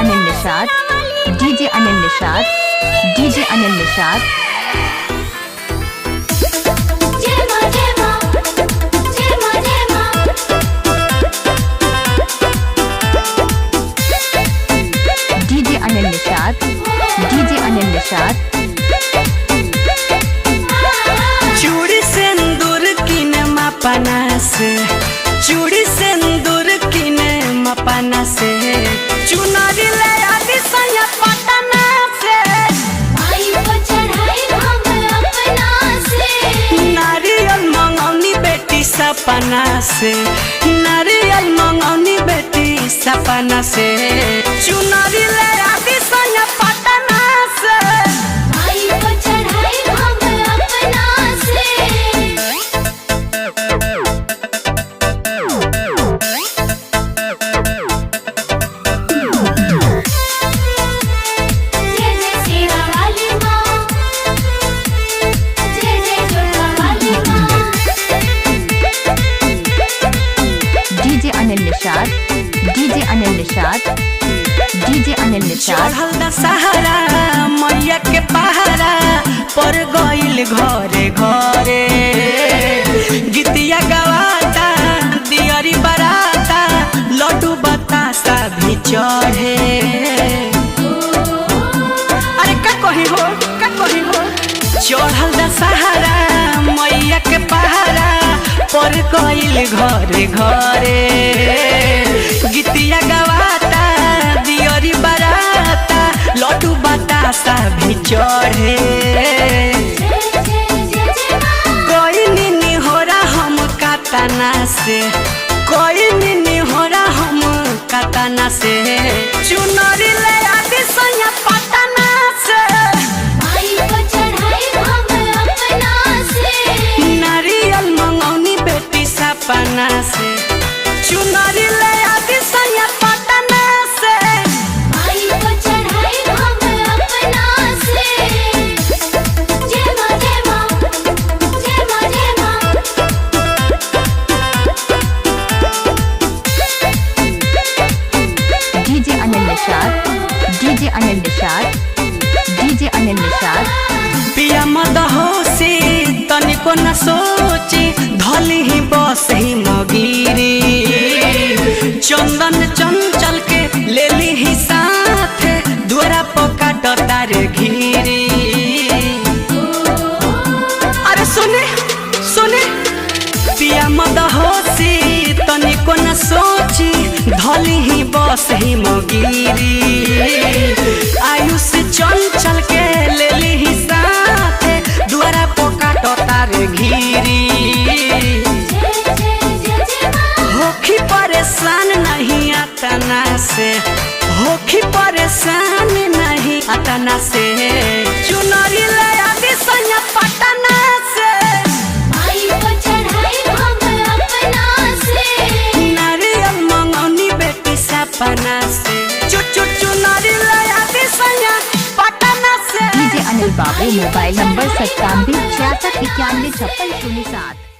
Anil Nishad, DJ Anil Nishad, DJ Anil Nishad. DJ Anil Nishad, DJ Anil Nishad. चूड़ी सिंदूर किने मपना से, चूड़ी सिंदूर किने मपना से, चुनरी ले आदि सैया पटना से, माई को चढ़ाई हम अपना से, नारियल मंगौनी बेटी सपना से, नारियल मंगौनी बेटी सपना से, चुनरी ले आदि सैया पटना से, माई को चढ़ाई हम अपना से। जय जय शेरा वाली माँ, जय जय जोधा वाली माँ। DJ Anil Nishad, DJ Anil Nishad, DJ Anil Nishad. चढ़ल दशहरा मैया के पहरा पर गइल घरे घरे, गीतिया गवाता दियरी बराता, लड्डू बतासा भी चढ़े। अरे का कही हो, का कही हो। चढ़ल दशहरा मैया के पहरा पर गइल घरे घरे, गीतिया गवाता दियरी बराता, लड्डू बतासा भी चढ़े। कोई निनी होरा हम कातना से, कोई निनी होरा हम कातना से, चुनरी ले आदि सैया पटना से, माई को चढ़ाई हम अपना से, नारियल मंगौनी बेटी सपना से, चुनरी ले आदि सैया पटना से, माई को चढ़ाई हम अपना से। जय माँ जय माँ, जय माँ जय माँ। DJ Anil Nishad, DJ Anil Nishad, DJ Anil Nishad. पिया मद होशी तनिको न सोची, धली ही बस ही मगिरी, चंदन चंचल के ले ली ही साथ, द्वारा पकाट तार घिरी। अरे सुने सुने, पिया मद होशी तनिको न सोची, धली ही बस ही मगिरी, आयुष चंचल के ले ली ही साथ, द्वारा पकाट तार घिरी। होखी परेशान नहीं अतना से, होखी परेशान नहीं अतना से, चुनरी ले आदि सैया पटना से, माई को चढ़ाई हम अपना से, नारियल मंगौनी बेटी सपना से, चुनरी ले आदि सैया पटना से। डीजे अनिल बाबू, मोबाइल नंबर 97 66 91 56 07।